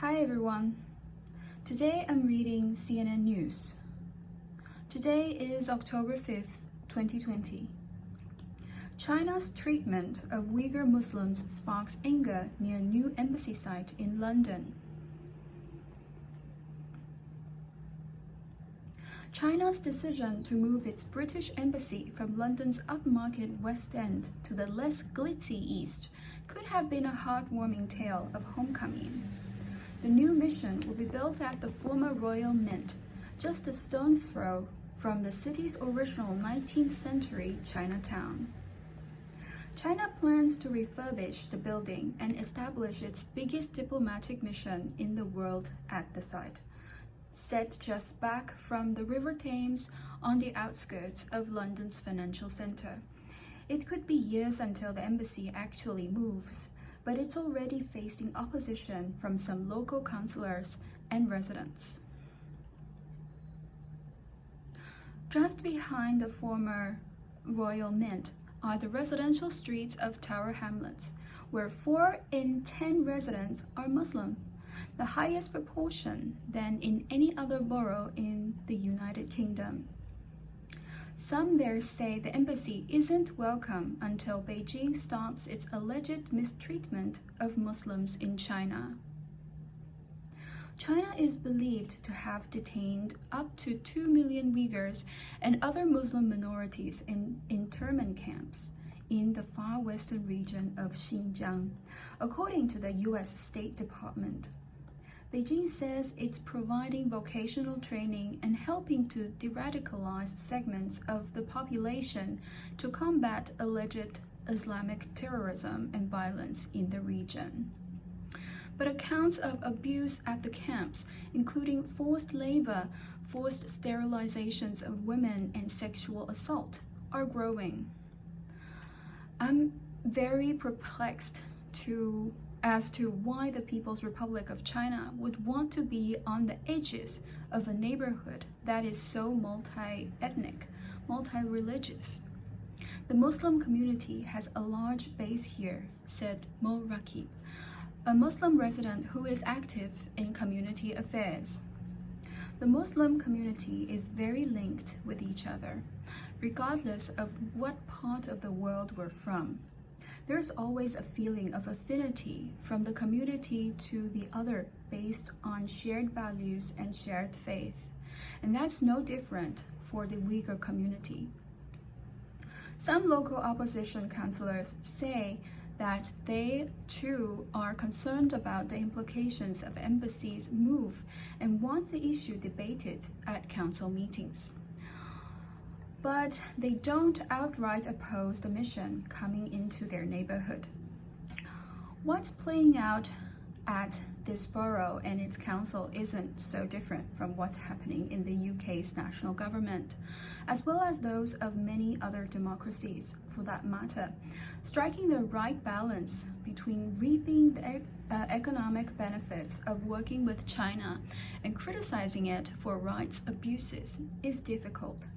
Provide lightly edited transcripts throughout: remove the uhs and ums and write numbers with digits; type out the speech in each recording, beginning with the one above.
Hi everyone. Today I'm reading CNN News. Today is October 5th, 2020. China's treatment of Uyghur Muslims sparks anger near new embassy site in London. China's decision to move its British embassy from London's upmarket West End to the less glitzy East could have been a heartwarming tale of homecoming. The new mission will be built at the former Royal Mint, just a stone's throw from the city's original 19th century Chinatown. China plans to refurbish the building and establish its biggest diplomatic mission in the world at the site, set just back from the River Thames on the outskirts of London's financial centre. It could be years until the embassy actually moves, but it's already facing opposition from some local councillors and residents. Just behind the former Royal Mint are the residential streets of Tower Hamlets, where 4 in 10 residents are Muslim, the highest proportion than in any other borough in the United Kingdom. Some there say the embassy isn't welcome until Beijing stops its alleged mistreatment of Muslims in China. China is believed to have detained up to 2 million Uyghurs and other Muslim minorities in internment camps in the far western region of Xinjiang, according to the US State Department. Beijing says it's providing vocational training and helping to de-radicalize segments of the population to combat alleged Islamic terrorism and violence in the region. But accounts of abuse at the camps, including forced labor, forced sterilizations of women, and sexual assault, are growing. I'm very perplexed as to why the People's Republic of China would want to be on the edges of a neighborhood that is so multi-ethnic, multi-religious. The Muslim community has a large base here, said Mo Rakib, a Muslim resident who is active in community affairs. The Muslim community is very linked with each other, regardless of what part of the world we're from. There's always a feeling of affinity from the community to the other based on shared values and shared faith. And that's no different for the Uyghur community. Some local opposition councillors say that they too are concerned about the implications of embassy's move and want the issue debated at council meetings. But they don't outright oppose the mission coming into their neighborhood. What's playing out at this borough and its council isn't so different from what's happening in the UK's national government, as well as those of many other democracies, for that matter, striking the right balance between reaping the economic benefits of working with China and criticizing it for rights abuses is difficult.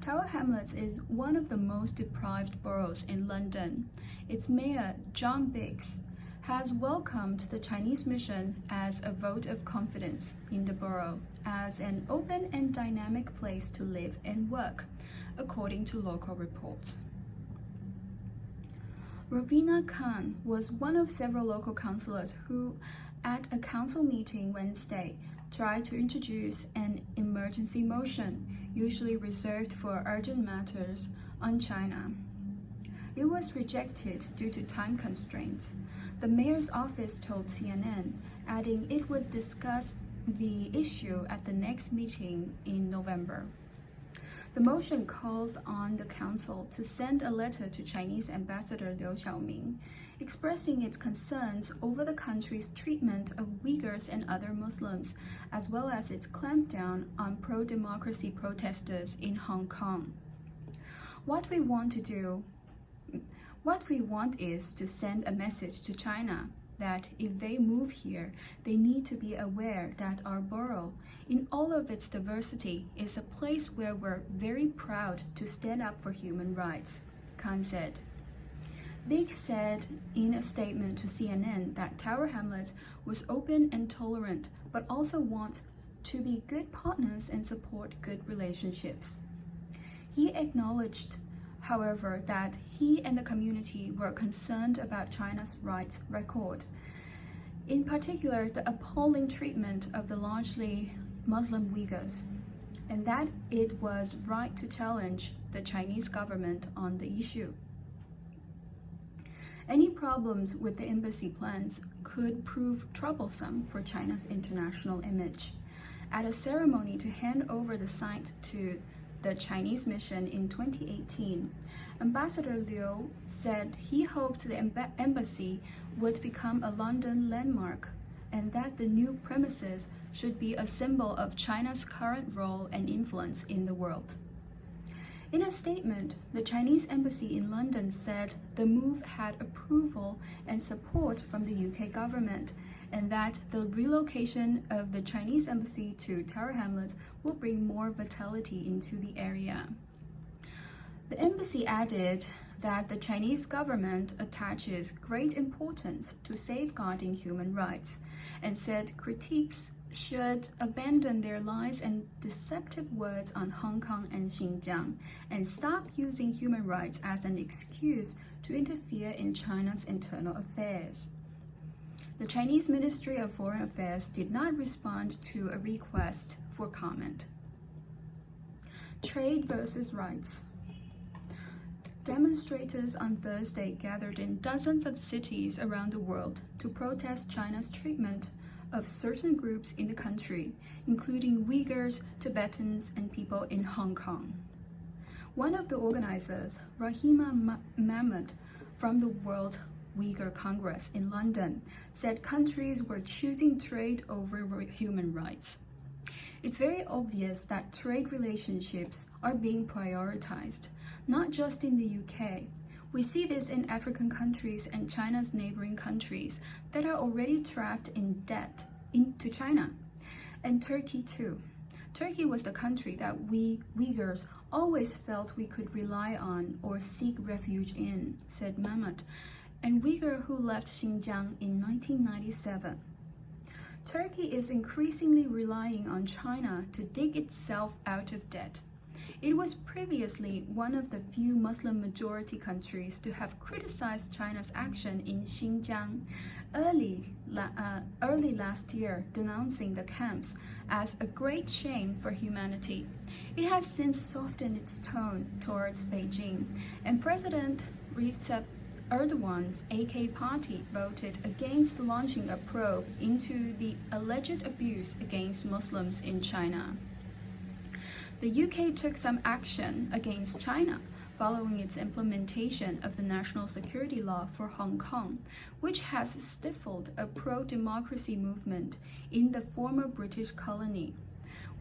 Tower Hamlets is one of the most deprived boroughs in London. Its mayor, John Biggs, has welcomed the Chinese mission as a vote of confidence in the borough as an open and dynamic place to live and work, according to local reports. Ravina Khan was one of several local councillors who, at a council meeting Wednesday, tried to introduce an emergency motion, usually reserved for urgent matters, on China. It was rejected due to time constraints. The mayor's office told CNN, adding it would discuss the issue at the next meeting in November. The motion calls on the council to send a letter to Chinese Ambassador Liu Xiaoming, expressing its concerns over the country's treatment of Uyghurs and other Muslims, as well as its clampdown on pro-democracy protesters in Hong Kong. What we want is to send a message to China that if they move here, they need to be aware that our borough, in all of its diversity, is a place where we're very proud to stand up for human rights, Khan said. Big said in a statement to CNN that Tower Hamlets was open and tolerant, but also wants to be good partners and support good relationships. He acknowledged, however, that he and the community were concerned about China's rights record, in particular the appalling treatment of the largely Muslim Uyghurs, and that it was right to challenge the Chinese government on the issue. Any problems with the embassy plans could prove troublesome for China's international image. At a ceremony to hand over the site to the Chinese mission in 2018, Ambassador Liu said he hoped the embassy would become a London landmark and that the new premises should be a symbol of China's current role and influence in the world. In a statement, the Chinese embassy in London said the move had approval and support from the UK government, and that the relocation of the Chinese embassy to Tower Hamlets will bring more vitality into the area. The embassy added that the Chinese government attaches great importance to safeguarding human rights, and said critics should abandon their lies and deceptive words on Hong Kong and Xinjiang and stop using human rights as an excuse to interfere in China's internal affairs. The Chinese Ministry of Foreign Affairs did not respond to a request for comment. Trade versus rights. Demonstrators on Thursday gathered in dozens of cities around the world to protest China's treatment of certain groups in the country, including Uyghurs, Tibetans, and people in Hong Kong. One of the organizers, Rahima Mahmood from the World Uyghur Congress in London, said countries were choosing trade over human rights. It's very obvious that trade relationships are being prioritized, not just in the UK. We see this in African countries and China's neighboring countries that are already trapped in debt into China, and Turkey too. Turkey was the country that we Uyghurs always felt we could rely on or seek refuge in, said Mahmoud, an Uyghur who left Xinjiang in 1997. Turkey is increasingly relying on China to dig itself out of debt. It was previously one of the few Muslim-majority countries to have criticized China's action in Xinjiang early last year, denouncing the camps as a great shame for humanity. It has since softened its tone towards Beijing, and President Recep Erdogan's AK party voted against launching a probe into the alleged abuse against Muslims in China. The UK took some action against China following its implementation of the national security law for Hong Kong, which has stifled a pro-democracy movement in the former British colony.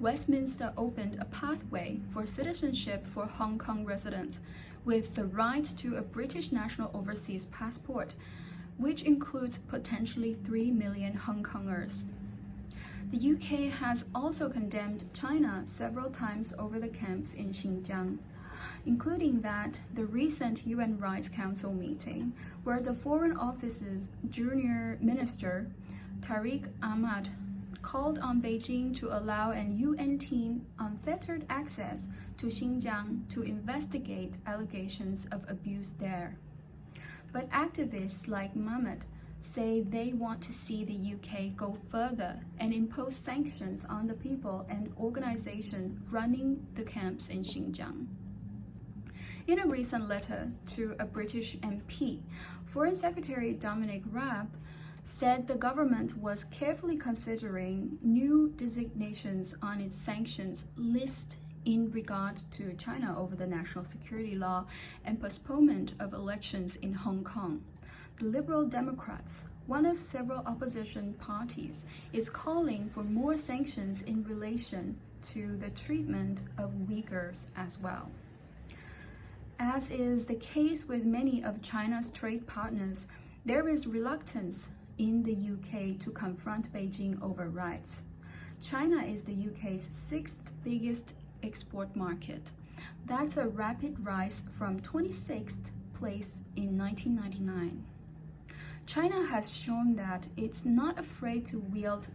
Westminster opened a pathway for citizenship for Hong Kong residents with the right to a British national overseas passport, which includes potentially 3 million Hong Kongers. The UK has also condemned China several times over the camps in Xinjiang, including the recent UN Rights Council meeting, where the Foreign Office's junior minister, Tariq Ahmad, called on Beijing to allow an UN team unfettered access to Xinjiang to investigate allegations of abuse there. But activists like Mahmoud say they want to see the UK go further and impose sanctions on the people and organizations running the camps in Xinjiang. In a recent letter to a British MP, Foreign Secretary Dominic Raab said the government was carefully considering new designations on its sanctions list in regard to China over the national security law and postponement of elections in Hong Kong. The Liberal Democrats, one of several opposition parties, is calling for more sanctions in relation to the treatment of Uyghurs as well. As is the case with many of China's trade partners, there is reluctance in the UK to confront Beijing over rights. China is the UK's sixth biggest export market. That's a rapid rise from 26th place in 1999. China has shown that it's not afraid to wield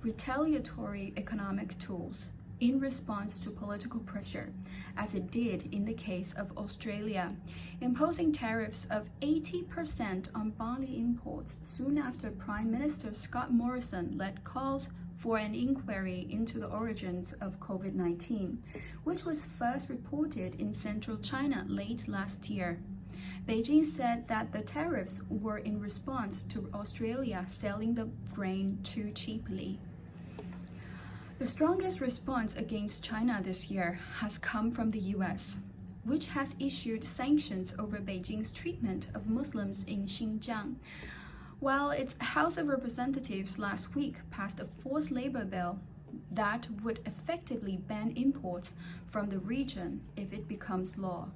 retaliatory economic tools in response to political pressure, as it did in the case of Australia, imposing tariffs of 80% on barley imports soon after Prime Minister Scott Morrison led calls for an inquiry into the origins of COVID-19, which was first reported in central China late last year. Beijing said that the tariffs were in response to Australia selling the grain too cheaply. The strongest response against China this year has come from the US, which has issued sanctions over Beijing's treatment of Muslims in Xinjiang, while its House of Representatives last week passed a forced labor bill that would effectively ban imports from the region if it becomes law.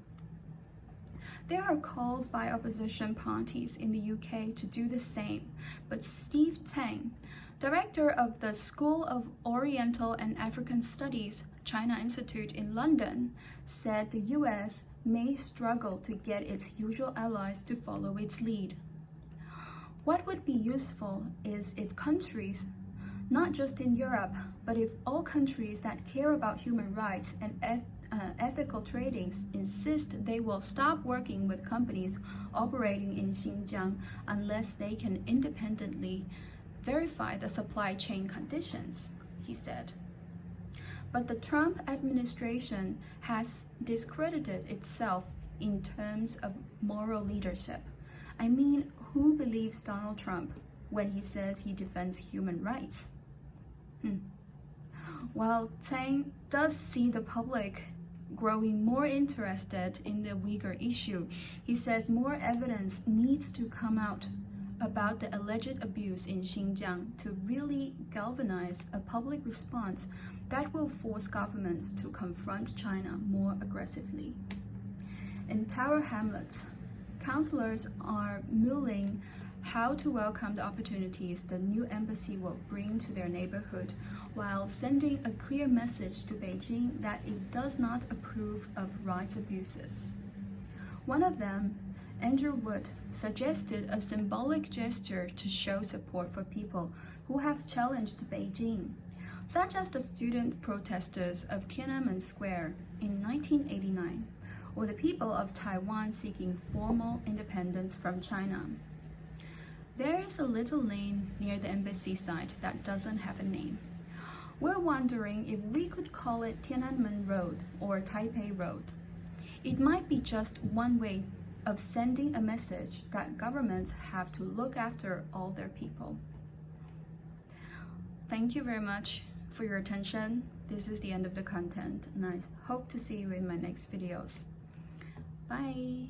There are calls by opposition parties in the UK to do the same, but Steve Tang, director of the School of Oriental and African Studies, China Institute in London, said the US may struggle to get its usual allies to follow its lead. What would be useful is if countries, not just in Europe, but if all countries that care about human rights and ethical trading insist they will stop working with companies operating in Xinjiang unless they can independently verify the supply chain conditions, he said. But the Trump administration has discredited itself in terms of moral leadership. I mean, who believes Donald Trump when he says he defends human rights? While Tang does see the public growing more interested in the Uyghur issue, he says more evidence needs to come out about the alleged abuse in Xinjiang to really galvanize a public response that will force governments to confront China more aggressively. In Tower Hamlets, counselors are mulling how to welcome the opportunities the new embassy will bring to their neighborhood, while sending a clear message to Beijing that it does not approve of rights abuses. One of them, Andrew Wood, suggested a symbolic gesture to show support for people who have challenged Beijing, such as the student protesters of Tiananmen Square in 1989, or the people of Taiwan seeking formal independence from China. There is a little lane near the embassy site that doesn't have a name. We're wondering if we could call it Tiananmen Road or Taipei Road. It might be just one way of sending a message that governments have to look after all their people. Thank you very much for your attention. This is the end of the content, and I hope to see you in my next videos. Bye!